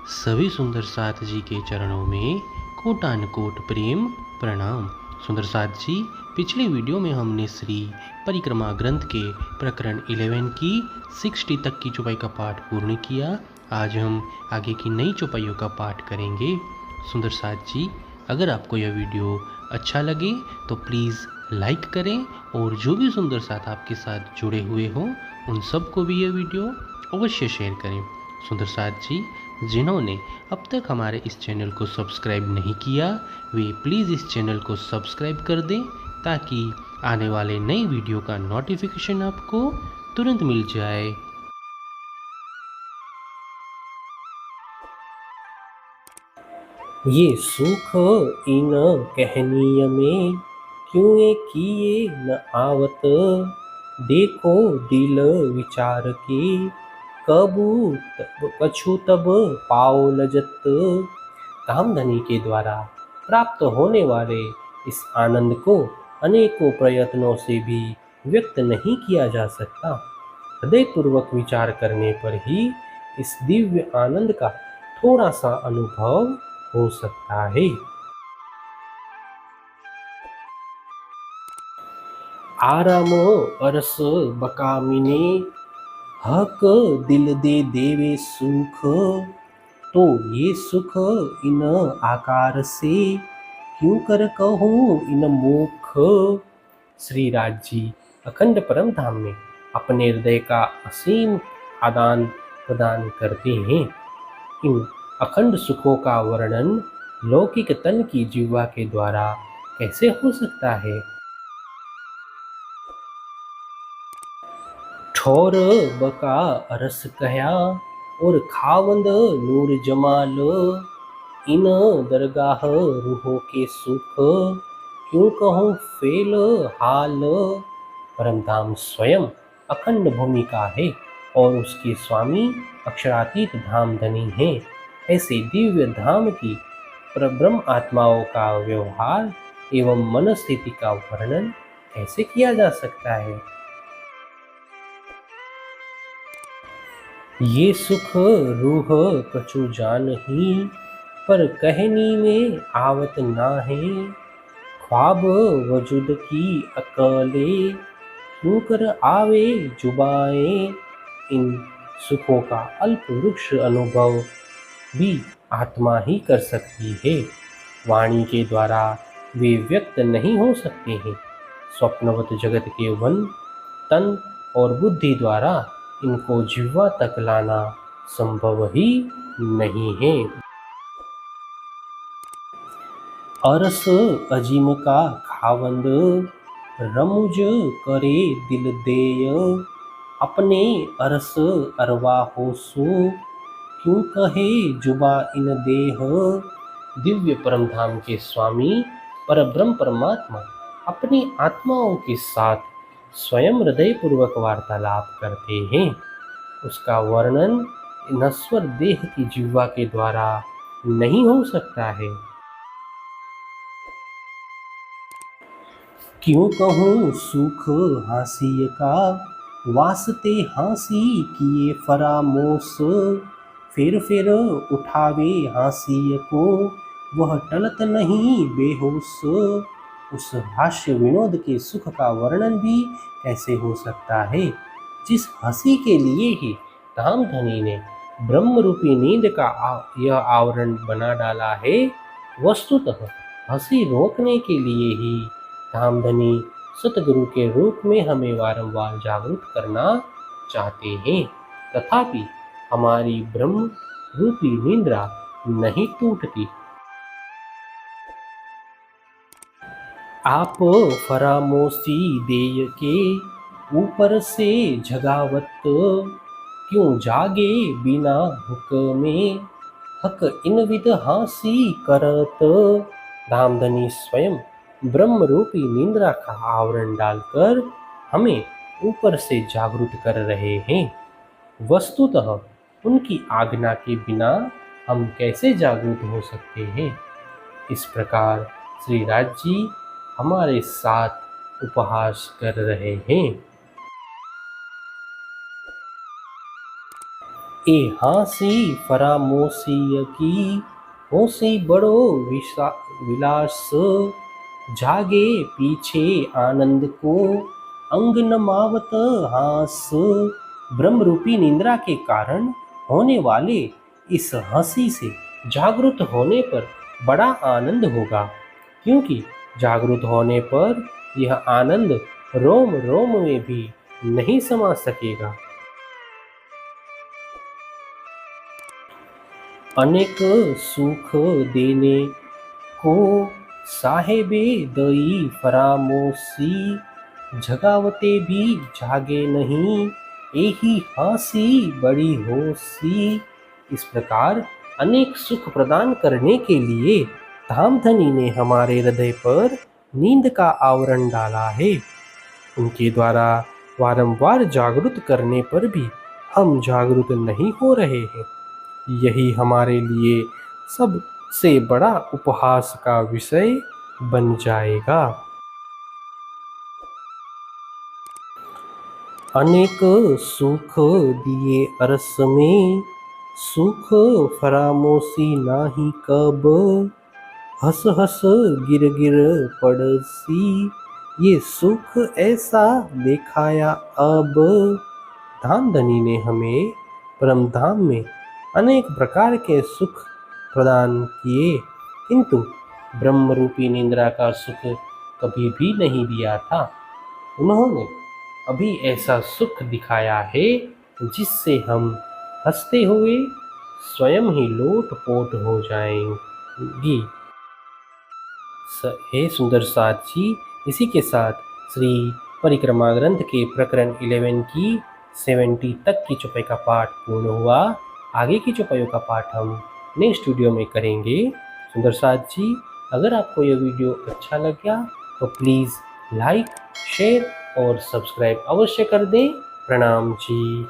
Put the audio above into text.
सभी सुंदर साथ जी के चरणों में कोटानुकोट प्रेम प्रणाम। सुंदर साथ जी, पिछले वीडियो में हमने श्री परिक्रमा ग्रंथ के प्रकरण 11 की 60 तक की चौपाई का पाठ पूर्ण किया। आज हम आगे की नई चौपाइयों का पाठ करेंगे। सुंदर साथ जी, अगर आपको यह वीडियो अच्छा लगे तो प्लीज़ लाइक करें और जो भी सुंदर साथ आपके साथ जुड़े हुए हों उन सबको भी यह वीडियो अवश्य शेयर करें। सुंदर साथ जी, जिन्होंने अब तक हमारे इस चैनल को सब्सक्राइब नहीं किया वे प्लीज़ इस चैनल को सब्सक्राइब कर दें ताकि आने वाले नई वीडियो का नोटिफिकेशन आपको तुरंत मिल जाए। ये सुख इन कहनीय में क्यों ये किए न आवत। देखो दिल विचार के कबू तब कछु तब पाओ लजत। कामधनी के द्वारा प्राप्त होने वाले इस आनंद को अनेकों प्रयत्नों से भी व्यक्त नहीं किया जा सकता। हृदय पूर्वक विचार करने पर ही इस दिव्य आनंद का थोड़ा सा अनुभव हो सकता है। आराम अरस बकामिने हक दिल दे देवे सुख। तो ये सुख इन आकार से क्यों कर कहूँ इन मुख। श्री राज जी अखंड परम धाम में अपने हृदय का असीम आदान प्रदान करते हैं। इन अखंड सुखों का वर्णन लौकिक तन की जीवा के द्वारा कैसे हो सकता है। ठोर बका अरस कहया और खावंद नूर जमाल। इन दरगाह रूहों के सुख क्यों कहूँ फेल हाल। परमधाम स्वयं अखंड भूमिका है और उसके स्वामी अक्षरातीत धाम धनी हैं। ऐसे दिव्य धाम की परब्रह्म आत्माओं का व्यवहार एवं मनस्थिति का वर्णन कैसे किया जा सकता है। ये सुख रूह कछु जानही पर कहनी में आवत नाहे। ख्वाब वजूद की अकले क्यों कर आवे जुबाएं। इन सुखों का अल्प वृक्ष अनुभव भी आत्मा ही कर सकती है। वाणी के द्वारा वे व्यक्त नहीं हो सकते हैं। स्वप्नवत जगत के वन तन और बुद्धि द्वारा इनको जिह्वा तक लाना संभव ही नहीं है। अरस अजीम का खावंद रमुज करे दिल देय। अपने अरस अरवा हो सो क्यों कहे जुबा इन देह। दिव्य परमधाम के स्वामी परब्रह्म परमात्मा अपनी आत्माओं के साथ स्वयं हृदय पूर्वक वार्तालाप करते हैं। उसका वर्णन नश्वर देह की जिह्वा के द्वारा नहीं हो सकता है। क्यों कहूँ सुख हासिय का वास्ते हासी किए फरामोश। फिर उठावे हासिय को वह टलत नहीं बेहोश। उस हास्य विनोद के सुख का वर्णन भी कैसे हो सकता है जिस हंसी के लिए ही धामधनी ने ब्रह्म रूपी नींद का यह आवरण बना डाला है। वस्तुतः हंसी रोकने के लिए ही धामधनी सतगुरु के रूप में हमें वारंवार जागरूक करना चाहते हैं, तथापि हमारी ब्रह्म रूपी निद्रा नहीं टूटती। आप फरामोशी देय के ऊपर से जगावत क्यों जागे बिना हुक्मे। हक इन विद हासी करत। धामधनी स्वयं ब्रह्म रूपी निंद्रा का आवरण डालकर हमें ऊपर से जागरूक कर रहे हैं। वस्तुतः उनकी आज्ञा के बिना हम कैसे जागरूक हो सकते हैं। इस प्रकार श्री राज जी हमारे साथ उपहास कर रहे हैं। ए हाँसी फरामोशी की, होसी बड़ो विलास, जागे पीछे आनंद को, अंग नमावत हास। ब्रह्म रूपी निंद्रा के कारण होने वाले इस हंसी से जागृत होने पर बड़ा आनंद होगा, क्योंकि जागृत होने पर यह आनंद रोम रोम में भी नहीं समा सकेगा। अनेक सुख देने को साहेबे दई फरामोशी, जगावते भी जागे नहीं, यही हंसी बड़ी होशी। इस प्रकार अनेक सुख प्रदान करने के लिए धामधनी ने हमारे हृदय पर नींद का आवरण डाला है। उनके द्वारा वारंवार जागृत करने पर भी हम जागृत नहीं हो रहे हैं। यही हमारे लिए सबसे बड़ा उपहास का विषय बन जाएगा। अनेक सुख दिए अरस में, सुख फरामोशी नाही कब, हंस हंस गिर गिर पड़सी, ये सुख ऐसा दिखाया अब। धामधनी ने हमें परम धाम में अनेक प्रकार के सुख प्रदान किए, किंतु ब्रह्म रूपी निंद्रा का सुख कभी भी नहीं दिया था। उन्होंने अभी ऐसा सुख दिखाया है जिससे हम हंसते हुए स्वयं ही लोटपोट हो जाएंगी। हे सुंदर साथ जी, इसी के साथ श्री परिक्रमा ग्रंथ के प्रकरण 11 की 70 तक की चौपाई का पाठ पूर्ण हुआ। आगे की चौपाइयों का पाठ हम नेक्स्ट वीडियो में करेंगे। सुंदर साथ जी, अगर आपको यह वीडियो अच्छा लगा तो प्लीज़ लाइक, शेयर और सब्सक्राइब अवश्य कर दें। प्रणाम जी।